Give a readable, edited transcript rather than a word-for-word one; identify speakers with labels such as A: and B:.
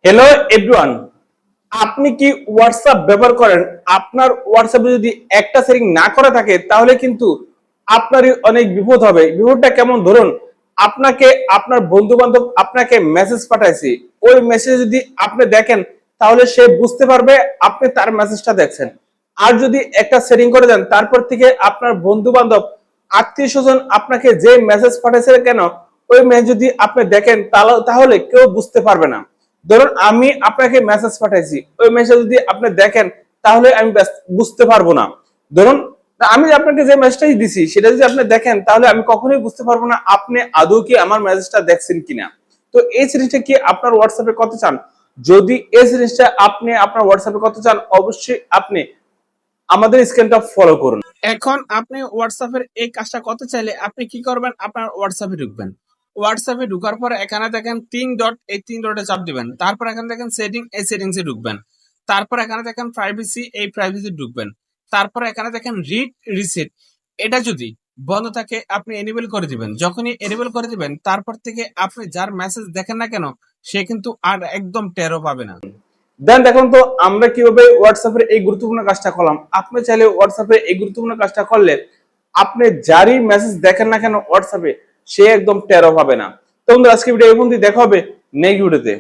A: Hello everyone, আপনি কি WhatsApp ব্যবহার করেন? আপনার হোয়াটসঅ্যাপে যদি একটা সেটিং না করা থাকে তাহলে কিন্তু আপনারই অনেক বিপদ হবে। বিপদটা কেমন ধরুন, আপনাকে আপনার বন্ধু বান্ধব আপনাকে মেসেজ পাঠাইছে, ওই মেসেজ যদি আপনি দেখেন তাহলে সে বুঝতে পারবে আপনি তার মেসেজটা দেখছেন। আর যদি একটা সেটিং করে দেন তারপর থেকে আপনার বন্ধু বান্ধব আত্মীয় স্বজন আপনাকে যে মেসেজ পাঠাইছে কেন, ওই মেসেজ যদি আপনি দেখেন তাহলে কেউ বুঝতে পারবে না। ধরুন আমি আপনাকে মেসেজ পাঠাইছি, ওই মেসেজ যদি আপনি দেখেন তাহলে আমি বুঝতে পারবো না। ধরুন আমি আপনাকে যে মেসেজটাই দিছি সেটা যদি আপনি দেখেন তাহলে আমি কখনোই বুঝতে পারবো না আপনি আদৌ কি আমার মেসেজটা দেখছেন কিনা। তো এই জিনিসটা কি আপনার হোয়াটসঅ্যাপে করতে চান? যদি এই জিনিসটা আপনি আপনার হোয়াটসঅ্যাপে করতে চান, অবশ্যই আপনি আমাদের স্ক্রিনটা ফলো করুন।
B: এখন আপনি হোয়াটসঅ্যাপের এই কাজটা করতে চাইলে আপনি কি করবেন? আপনার হোয়াটসঅ্যাপে ঢুকবেন। হোয়াটসঅ্যাপে ঢুকার পরে এখানে দেখেন 3 ডট, এই 3 ডটে চাপ দিবেন। তারপর এখানে দেখেন সেটিং, এই সেটিংসে ঢুকবেন। তারপর এখানে দেখেন প্রাইভেসি, এই প্রাইভেসি ঢুকবেন। তারপর এখানে দেখেন রিড রিসিট, এটা যদি বন্ধ থাকে আপনি এনেবল করে দিবেন। যখনই এনেবল করে দিবেন তারপর থেকে আপনি যার মেসেজ দেখেন না কেন সে কিন্তু আর একদম টেরও পাবে না।
A: দেন দেখুন তো আমরা কিভাবে হোয়াটসঅ্যাপের এই গুরুত্বপূর্ণ কাজটা করলাম। আপনি চাইলে হোয়াটসঅ্যাপে এই গুরুত্বপূর্ণ কাজটা করলে আপনি যারই মেসেজ দেখেন না কেন হোয়াটসঅ্যাপে, সে একদম টেরও পাবে না। তো বন্ধুরা, আজকে ভিডিও এই পর্যন্তই, দেখা হবে নেক্সট ভিডিওতে।